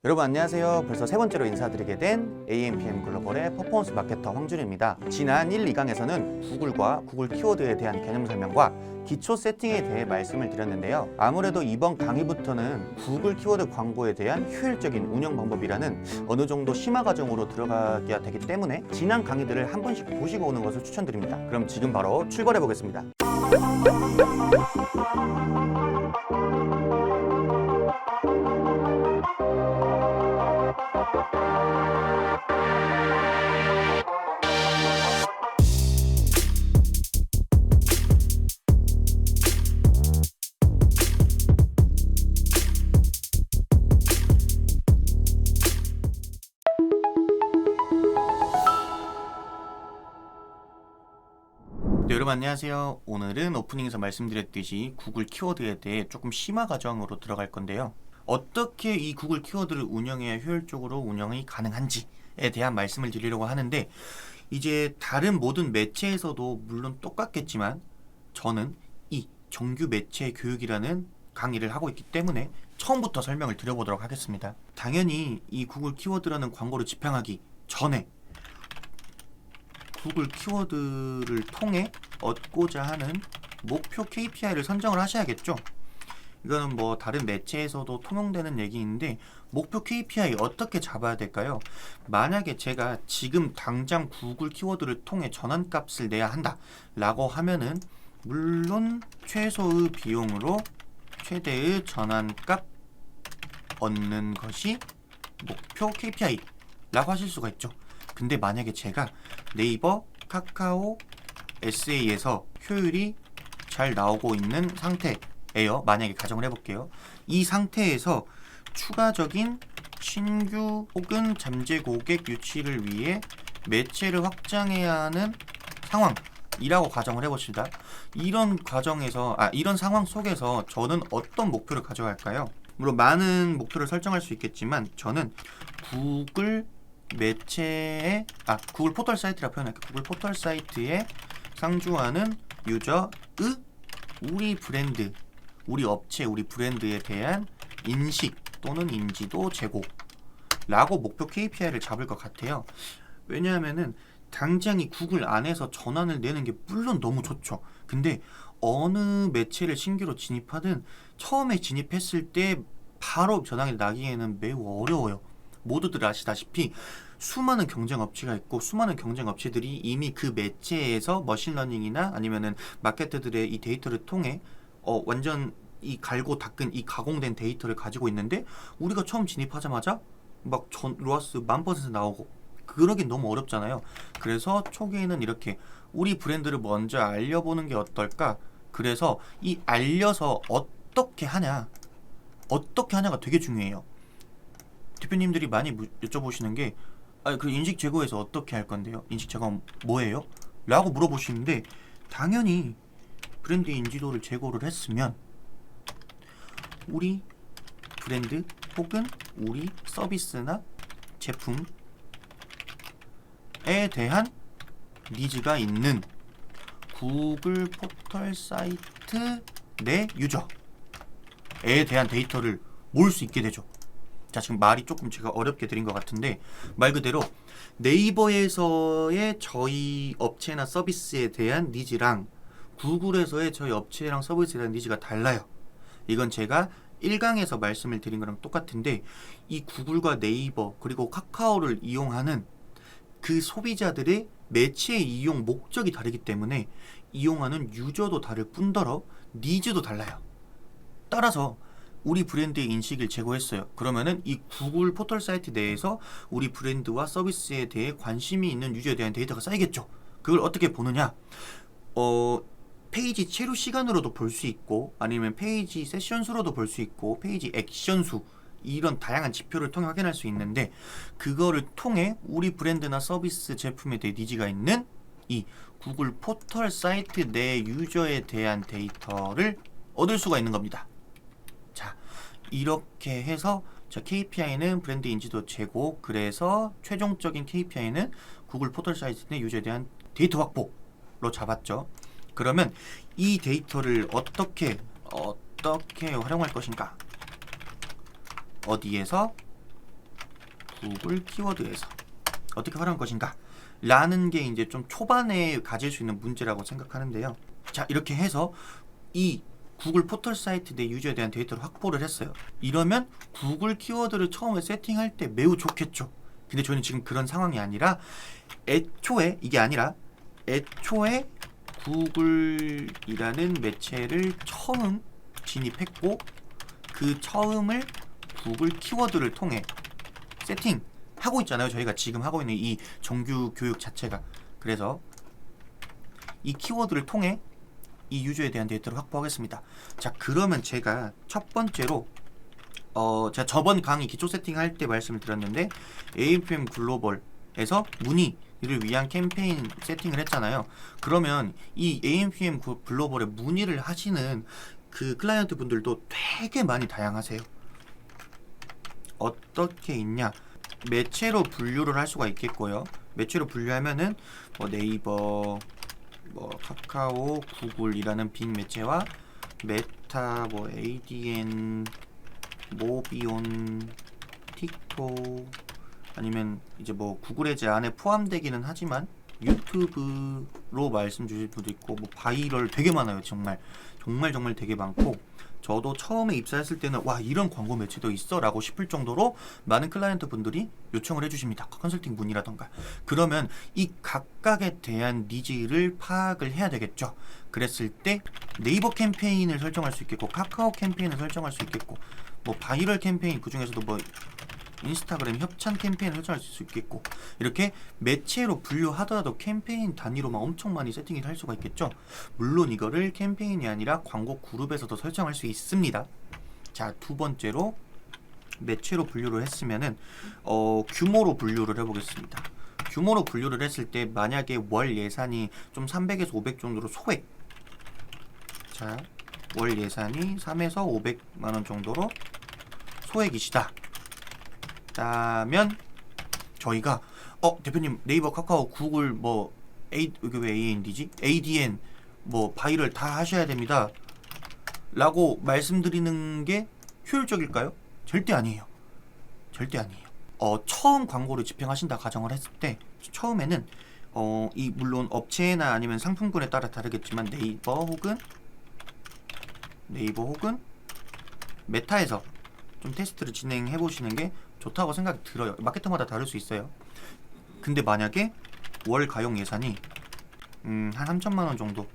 여러분 안녕하세요. 벌써 세 번째로 인사드리게 된 AMPM 글로벌의 퍼포먼스 마케터 황준우입니다. 지난 1, 2강에서는 구글과 구글 키워드에 대한 개념 설명과 기초 세팅에 대해 말씀을 드렸는데요. 아무래도 이번 강의부터는 구글 키워드 광고에 대한 효율적인 운영 방법이라는 어느 정도 심화 과정으로 들어가게 되기 때문에 지난 강의들을 한 번씩 보시고 오는 것을 추천드립니다. 그럼 지금 바로 출발해 보겠습니다. 네, 여러분 안녕하세요. 오늘은 오프닝에서 말씀드렸듯이 구글 키워드에 대해 조금 심화 과정으로 들어갈 건데요. 어떻게 이 구글 키워드를 운영해야 효율적으로 운영이 가능한지에 대한 말씀을 드리려고 하는데, 이제 다른 모든 매체에서도 물론 똑같겠지만 저는 이 정규 매체 교육이라는 강의를 하고 있기 때문에 처음부터 설명을 드려보도록 하겠습니다. 당연히 이 구글 키워드라는 광고를 집행하기 전에 구글 키워드를 통해 얻고자 하는 목표 KPI를 선정을 하셔야겠죠. 이거는 뭐 다른 매체에서도 통용되는 얘기인데, 목표 KPI 어떻게 잡아야 될까요? 만약에 제가 지금 당장 구글 키워드를 통해 전환값을 내야 한다 라고 하면은, 물론 최소의 비용으로 최대의 전환값 얻는 것이 목표 KPI 라고 하실 수가 있죠. 근데 만약에 제가 네이버, 카카오, SA에서 효율이 잘 나오고 있는 상태예요. 만약에 가정을 해볼게요. 이 상태에서 추가적인 신규 혹은 잠재 고객 유치를 위해 매체를 확장해야 하는 상황이라고 가정을 해봅시다. 이런 과정에서, 이런 상황 속에서 저는 어떤 목표를 가져갈까요? 물론 많은 목표를 설정할 수 있겠지만, 저는 구글 매체에 구글 포털 사이트라 표현할게요. 구글 포털 사이트에 상주하는 유저의 우리 브랜드, 우리 업체, 우리 브랜드에 대한 인식 또는 인지도 제고라고 목표 KPI를 잡을 것 같아요. 왜냐하면은 당장 이 구글 안에서 전환을 내는 게 물론 너무 좋죠. 근데 어느 매체를 신규로 진입하든 처음에 진입했을 때 바로 전환이 나기에는 매우 어려워요. 모두들 아시다시피 수많은 경쟁 업체가 있고, 수많은 경쟁 업체들이 이미 그 매체에서 머신러닝이나 아니면은 마케터들의 이 데이터를 통해 완전 이 갈고 닦은 이 가공된 데이터를 가지고 있는데, 우리가 처음 진입하자마자 막 로아스 1000% 나오고 그러긴 너무 어렵잖아요. 그래서 초기에는 이렇게 우리 브랜드를 먼저 알려보는 게 어떨까. 그래서 이 알려서 어떻게 하냐가 되게 중요해요. 대표님들이 많이 여쭤보시는 게, 그 인식 제고에서 어떻게 할 건데요? 인식 제고가 뭐예요? 라고 물어보시는데, 당연히 브랜드 인지도를 제고를 했으면 우리 브랜드 혹은 우리 서비스나 제품에 대한 니즈가 있는 구글 포털 사이트 내 유저에 대한 데이터를 모을 수 있게 되죠. 자, 지금 말이 조금 제가 어렵게 드린 것 같은데, 말 그대로 네이버에서의 저희 업체나 서비스에 대한 니즈랑 구글에서의 저희 업체랑 서비스에 대한 니즈가 달라요. 이건 제가 1강에서 말씀을 드린 거랑 똑같은데, 이 구글과 네이버 그리고 카카오를 이용하는 그 소비자들의 매체 이용 목적이 다르기 때문에 이용하는 유저도 다를 뿐더러 니즈도 달라요. 따라서 우리 브랜드의 인식을 제고했어요. 그러면은 이 구글 포털 사이트 내에서 우리 브랜드와 서비스에 대해 관심이 있는 유저에 대한 데이터가 쌓이겠죠. 그걸 어떻게 보느냐? 페이지 체류 시간으로도 볼 수 있고, 아니면 페이지 세션 수로도 볼 수 있고, 페이지 액션 수, 이런 다양한 지표를 통해 확인할 수 있는데, 그거를 통해 우리 브랜드나 서비스 제품에 대해 니즈가 있는 이 구글 포털 사이트 내 유저에 대한 데이터를 얻을 수가 있는 겁니다. 자, 이렇게 해서 KPI는 브랜드 인지도 제고, 그래서 최종적인 KPI는 구글 포털 사이트 내 유저에 대한 데이터 확보로 잡았죠. 그러면 이 데이터를 어떻게 활용할 것인가? 어디에서 구글 키워드에서 어떻게 활용할 것인가 라는 게 이제 좀 초반에 가질 수 있는 문제라고 생각하는데요. 자, 이렇게 해서 이 구글 포털 사이트 내 유저에 대한 데이터를 확보를 했어요. 이러면 구글 키워드를 처음에 세팅할 때 매우 좋겠죠. 근데 저희는 지금 그런 상황이 아니라 애초에 구글이라는 매체를 처음 진입했고 그 처음을 구글 키워드를 통해 세팅하고 있잖아요. 저희가 지금 하고 있는 이 정규 교육 자체가. 그래서 이 키워드를 통해 이 유저에 대한 데이터를 확보하겠습니다. 자, 그러면 제가 첫 번째로 제가 저번 강의 기초 세팅할 때 말씀을 드렸는데 AMPM 글로벌에서 문의를 위한 캠페인 세팅을 했잖아요. 그러면 이 AMPM 글로벌에 문의를 하시는 그 클라이언트 분들도 되게 많이 다양하세요. 어떻게 있냐? 매체로 분류를 할 수가 있겠고요. 매체로 분류하면은 뭐 네이버, 뭐 카카오, 구글이라는 빈 매체와 메타, 뭐 ADN, 모비온, 틱톡, 아니면 이제 뭐 구글 에즈 안에 포함되기는 하지만 유튜브로 말씀 주실 분도 있고, 뭐 바이럴 되게 많아요. 정말 되게 많고, 저도 처음에 입사했을 때는 와, 이런 광고 매체도 있어 라고 싶을 정도로 많은 클라이언트 분들이 요청을 해주십니다. 컨설팅 문의라던가. 그러면 이 각각에 대한 니즈를 파악을 해야 되겠죠. 그랬을 때 네이버 캠페인을 설정할 수 있겠고, 카카오 캠페인을 설정할 수 있겠고, 뭐 바이럴 캠페인, 그 중에서도 뭐 인스타그램 협찬 캠페인을 설정할 수 있겠고, 이렇게 매체로 분류하더라도 캠페인 단위로 막 엄청 많이 세팅을 할 수가 있겠죠. 물론 이거를 캠페인이 아니라 광고 그룹에서도 설정할 수 있습니다. 자, 두 번째로 매체로 분류를 했으면은 규모로 분류를 해보겠습니다. 규모로 분류를 했을 때 만약에 월 예산이 좀 300에서 500 정도로 소액, 자, 월 예산이 3에서 500만원 정도로 소액이시다 라면 저희가 대표님 네이버, 카카오, 구글 뭐 이게 왜 AND지? ADN 뭐 바이럴 다 하셔야 됩니다 라고 말씀드리는 게 효율적일까요? 절대 아니에요. 처음 광고를 집행하신다 가정을 했을 때 처음에는 이 물론 업체나 아니면 상품군에 따라 다르겠지만 네이버 혹은 메타에서 좀 테스트를 진행해 보시는 게 좋다고 생각이 들어요. 마케터마다 다를 수 있어요. 근데 만약에 월 가용 예산이 한 3천만원 정도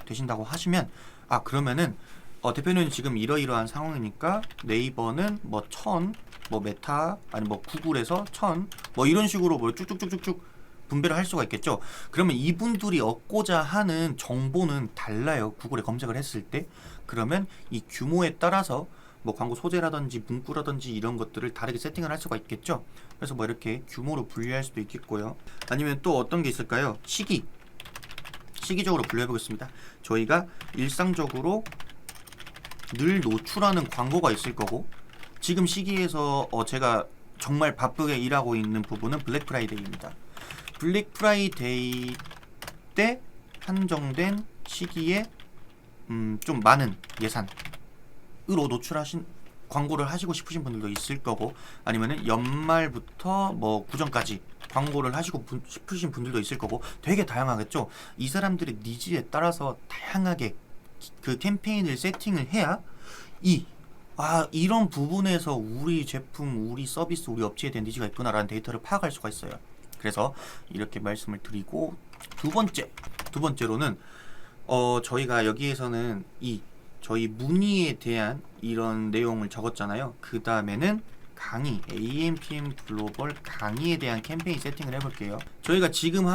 되신다고 하시면, 그러면은 대표님 지금 이러이러한 상황이니까 네이버는 뭐 1000, 뭐 메타 아니 뭐 구글에서 1000, 뭐 이런 식으로 뭐 쭉쭉쭉쭉쭉 분배를 할 수가 있겠죠. 그러면 이분들이 얻고자 하는 정보는 달라요. 구글에 검색을 했을 때. 그러면 이 규모에 따라서 뭐 광고 소재라든지 문구라든지 이런 것들을 다르게 세팅을 할 수가 있겠죠. 그래서 뭐 이렇게 규모로 분류할 수도 있겠고요. 아니면 또 어떤 게 있을까요? 시기적으로 분류해 보겠습니다. 저희가 일상적으로 늘 노출하는 광고가 있을 거고, 지금 시기에서 제가 정말 바쁘게 일하고 있는 부분은 블랙 프라이데이입니다. 블랙 프라이데이 때 한정된 시기에 좀 많은 예산으로 노출하신 광고를 하시고 싶으신 분들도 있을 거고, 아니면은 연말부터 뭐 구정까지 광고를 하시고 싶으신 분들도 있을 거고, 되게 다양하겠죠. 이 사람들의 니즈에 따라서 다양하게 그 캠페인을 세팅을 해야 이런 부분에서 우리 제품, 우리 서비스, 우리 업체에 대한 니즈가 있구나라는 데이터를 파악할 수가 있어요. 그래서 이렇게 말씀을 드리고, 두 번째로는 저희가 여기에서는 저희 문의에 대한 이런 내용을 적었잖아요. 그 다음에는 강의, AMPM 글로벌 강의에 대한 캠페인 세팅을 해볼게요. 제가 지금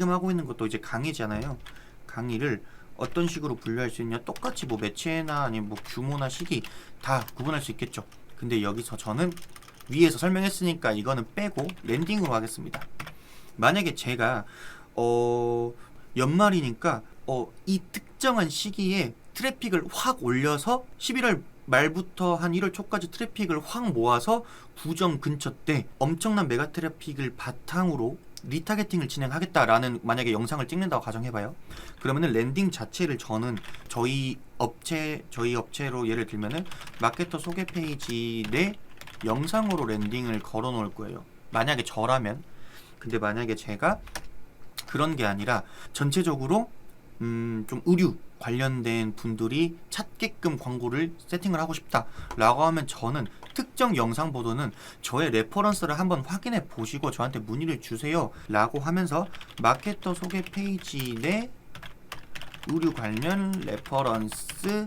하고 있는 것도 이제 강의잖아요. 강의를 어떤 식으로 분류할 수 있냐? 똑같이 뭐 매체나 아니면 뭐 규모나 시기 다 구분할 수 있겠죠. 근데 여기서 저는 위에서 설명했으니까 이거는 빼고 랜딩으로 하겠습니다. 만약에 제가 연말이니까 이 특정한 시기에 트래픽을 확 올려서 11월 말부터 한 1월 초까지 트래픽을 확 모아서 구정 근처 때 엄청난 메가 트래픽을 바탕으로 리타겟팅을 진행하겠다라는 만약에 영상을 찍는다고 가정해봐요. 그러면은 랜딩 자체를 저는 저희 업체로 예를 들면은 마케터 소개 페이지 내 영상으로 랜딩을 걸어 놓을 거예요. 만약에 저라면. 근데 만약에 제가 그런 게 아니라 전체적으로 좀 의류 관련된 분들이 찾게끔 광고를 세팅을 하고 싶다 라고 하면 저는 특정 영상보다는 저의 레퍼런스를 한번 확인해 보시고 저한테 문의를 주세요 라고 하면서 마케터 소개 페이지 내 의류 관련 레퍼런스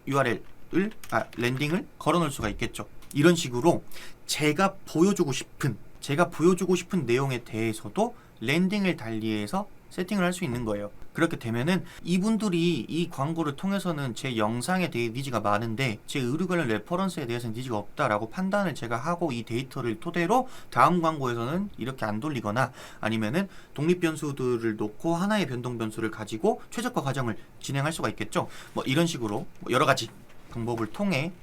URL을 랜딩을 걸어 놓을 수가 있겠죠. 이런 식으로 제가 보여주고 싶은 내용에 대해서도 랜딩을 달리해서 세팅을 할 수 있는 거예요. 그렇게 되면은 이분들이 이 광고를 통해서는 제 영상에 대해 니즈가 많은데 제 의류 관련 레퍼런스에 대해서는 니즈가 없다라고 판단을 제가 하고 이 데이터를 토대로 다음 광고에서는 이렇게 안 돌리거나 아니면은 독립 변수들을 놓고 하나의 변동 변수를 가지고 최적화 과정을 진행할 수가 있겠죠. 이런 식으로 여러 가지 방법을 통해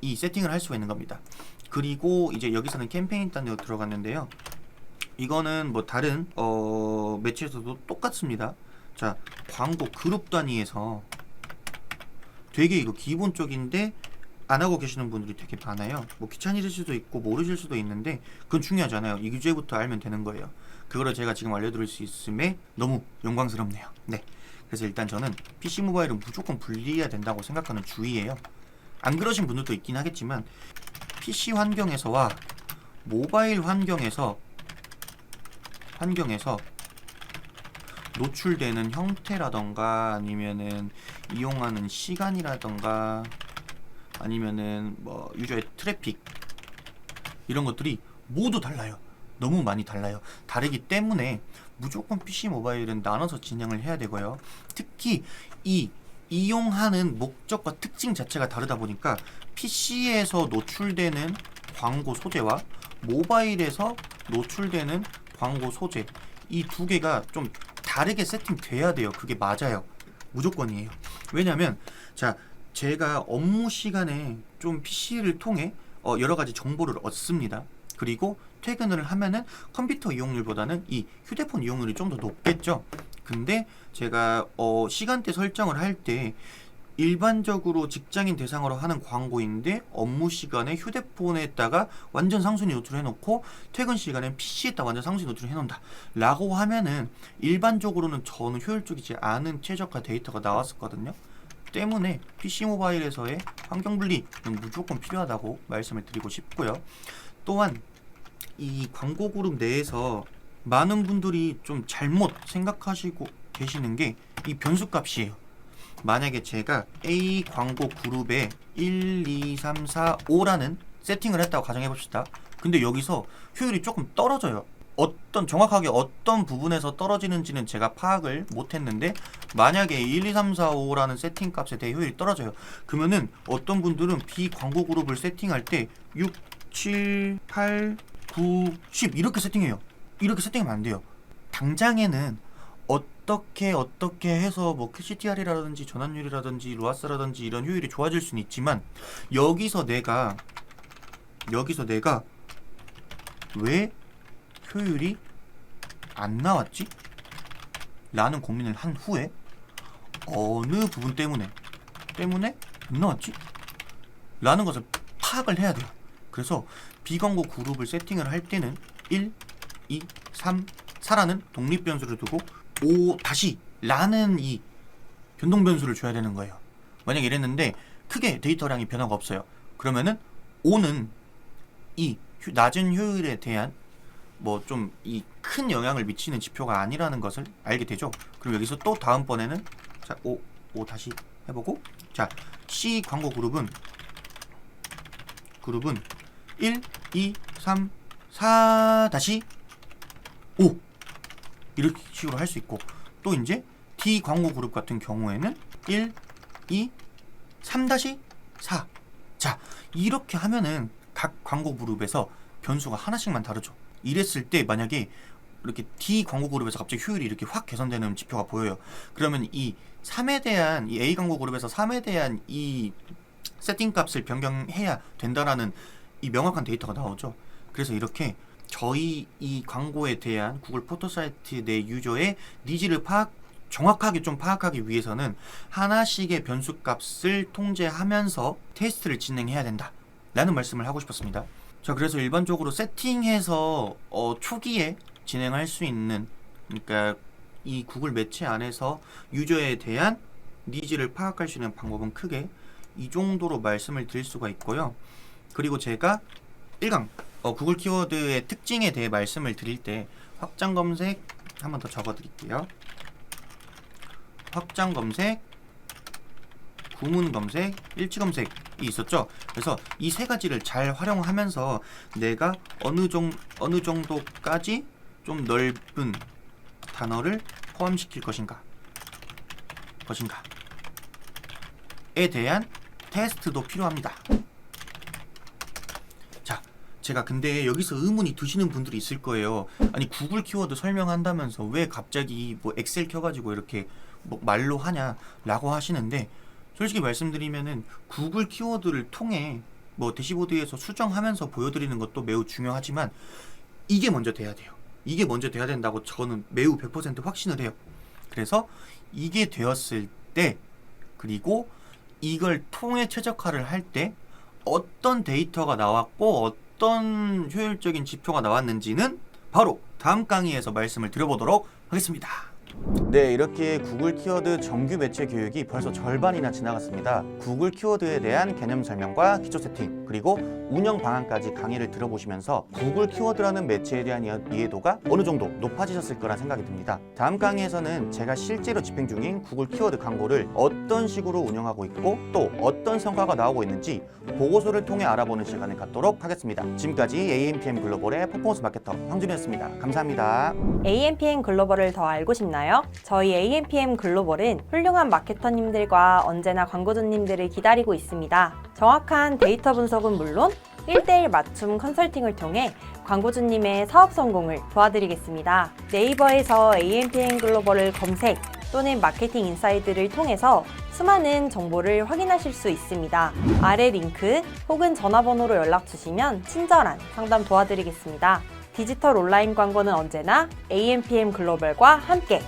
이 세팅을 할 수가 있는 겁니다. 그리고 이제 여기서는 캠페인 단위로 들어갔는데요. 이거는 다른 매체에서도 똑같습니다. 자, 광고 그룹 단위에서 되게 이거 기본적인데 안 하고 계시는 분들이 되게 많아요. 귀찮으실 수도 있고 모르실 수도 있는데 그건 중요하지 않아요. 이 규제부터 알면 되는 거예요. 그거를 제가 지금 알려드릴 수 있음에 너무 영광스럽네요. 네, 그래서 일단 저는 PC 모바일은 무조건 분리해야 된다고 생각하는 주의예요. 안 그러신 분들도 있긴 하겠지만 PC 환경에서와 모바일 환경에서 노출되는 형태라던가 아니면은 이용하는 시간이라던가 아니면은 유저의 트래픽 이런 것들이 모두 달라요. 너무 많이 달라요. 다르기 때문에 무조건 PC 모바일은 나눠서 진행을 해야 되고요. 특히 이 이용하는 목적과 특징 자체가 다르다 보니까 PC에서 노출되는 광고 소재와 모바일에서 노출되는 광고 소재 이 두 개가 좀 다르게 세팅돼야 돼요. 그게 맞아요. 무조건이에요. 왜냐면 자, 제가 업무 시간에 좀 PC를 통해 여러 가지 정보를 얻습니다. 그리고 퇴근을 하면은 컴퓨터 이용률보다는 이 휴대폰 이용률이 좀 더 높겠죠. 근데 제가 시간대 설정을 할 때 일반적으로 직장인 대상으로 하는 광고인데 업무 시간에 휴대폰에다가 완전 상순위 노출을 해놓고 퇴근 시간엔 PC에다 완전 상순위 노출을 해놓는다 라고 하면은 일반적으로는 저는 효율적이지 않은 최적화 데이터가 나왔었거든요. 때문에 PC 모바일에서의 환경분리는 무조건 필요하다고 말씀을 드리고 싶고요. 또한 이 광고 그룹 내에서 많은 분들이 좀 잘못 생각하시고 계시는 게 이 변수값이에요. 만약에 제가 A 광고 그룹에 1, 2, 3, 4, 5라는 세팅을 했다고 가정해봅시다. 근데 여기서 효율이 조금 떨어져요. 정확하게 어떤 부분에서 떨어지는지는 제가 파악을 못했는데 만약에 1, 2, 3, 4, 5라는 세팅 값에 대해 효율이 떨어져요. 그러면은 어떤 분들은 B 광고 그룹을 세팅할 때 6, 7, 8, 9, 10 이렇게 세팅해요. 이렇게 세팅하면 안 돼요. 당장에는 어떻게 해서 QCTR이라든지 전환율이라든지 로아스라든지 이런 효율이 좋아질 수는 있지만 여기서 내가 왜 효율이 안 나왔지? 라는 고민을 한 후에 어느 부분 때문에 안 나왔지? 라는 것을 파악을 해야 돼요. 그래서 비광고 그룹을 세팅을 할 때는 1, 2, 3, 4라는 독립 변수를 두고 5 다시 라는 이 변동 변수를 줘야 되는 거예요. 만약 이랬는데 크게 데이터량이 변화가 없어요. 그러면은 5는 이 낮은 효율에 대한 좀 이 큰 영향을 미치는 지표가 아니라는 것을 알게 되죠. 그럼 여기서 또 다음번에는 자, 5 다시 해보고 자, C 광고 그룹은 1, 2, 3, 4 다시 5 이렇게 식으로 할 수 있고 또 이제 D 광고 그룹 같은 경우에는 1, 2, 3-4 자, 이렇게 하면은 각 광고 그룹에서 변수가 하나씩만 다르죠. 이랬을 때 만약에 이렇게 D 광고 그룹에서 갑자기 효율이 이렇게 확 개선되는 지표가 보여요. 그러면 이 3에 대한 이 A 광고 그룹에서 3에 대한 이 세팅 값을 변경해야 된다라는 이 명확한 데이터가 나오죠. 그래서 이렇게 저희 이 광고에 대한 구글 포토 사이트 내 유저의 니즈를 정확하게 좀 파악하기 위해서는 하나씩의 변수 값을 통제하면서 테스트를 진행해야 된다 라는 말씀을 하고 싶었습니다. 자, 그래서 일반적으로 세팅해서 초기에 진행할 수 있는, 그러니까 이 구글 매체 안에서 유저에 대한 니즈를 파악할 수 있는 방법은 크게 이 정도로 말씀을 드릴 수가 있고요. 그리고 제가 1강 구글 키워드의 특징에 대해 말씀을 드릴 때 확장 검색 한 번 더 적어 드릴게요. 확장 검색, 구문 검색, 일치 검색이 있었죠. 그래서 이 세 가지를 잘 활용하면서 내가 어느 정도까지 좀 넓은 단어를 포함시킬 것인가에 대한 테스트도 필요합니다. 자, 제가 근데 여기서 의문이 드시는 분들이 있을 거예요. 아니, 구글 키워드 설명한다면서 왜 갑자기 뭐 엑셀 켜가지고 이렇게 뭐 말로 하냐라고 하시는데, 솔직히 말씀드리면은 구글 키워드를 통해 뭐 대시보드에서 수정하면서 보여드리는 것도 매우 중요하지만 이게 먼저 돼야 돼요. 이게 먼저 돼야 된다고 저는 매우 100% 확신을 해요. 그래서 이게 되었을 때, 그리고 이걸 통해 최적화를 할 때 어떤 데이터가 나왔고 어떤 효율적인 지표가 나왔는지는 바로 다음 강의에서 말씀을 드려보도록 하겠습니다. 네, 이렇게 구글 키워드 정규 매체 교육이 벌써 절반이나 지나갔습니다. 구글 키워드에 대한 개념 설명과 기초 세팅, 그리고 운영 방안까지 강의를 들어보시면서 구글 키워드라는 매체에 대한 이해도가 어느 정도 높아지셨을 거란 생각이 듭니다. 다음 강의에서는 제가 실제로 집행 중인 구글 키워드 광고를 어떤 식으로 운영하고 있고 또 어떤 성과가 나오고 있는지 보고서를 통해 알아보는 시간을 갖도록 하겠습니다. 지금까지 AMPM 글로벌의 퍼포먼스 마케터 황준이었습니다. 감사합니다. AMPM 글로벌을 더 알고 싶나요? 저희 AMPM 글로벌은 훌륭한 마케터님들과 언제나 광고주님들을 기다리고 있습니다. 정확한 데이터 분석은 물론 1:1 맞춤 컨설팅을 통해 광고주님의 사업 성공을 도와드리겠습니다. 네이버에서 AMPM 글로벌을 검색 또는 마케팅 인사이드를 통해서 수많은 정보를 확인하실 수 있습니다. 아래 링크 혹은 전화번호로 연락 주시면 친절한 상담 도와드리겠습니다. 디지털 온라인 광고는 언제나 AMPM 글로벌과 함께.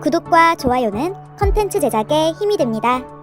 구독과 좋아요는 컨텐츠 제작에 힘이 됩니다.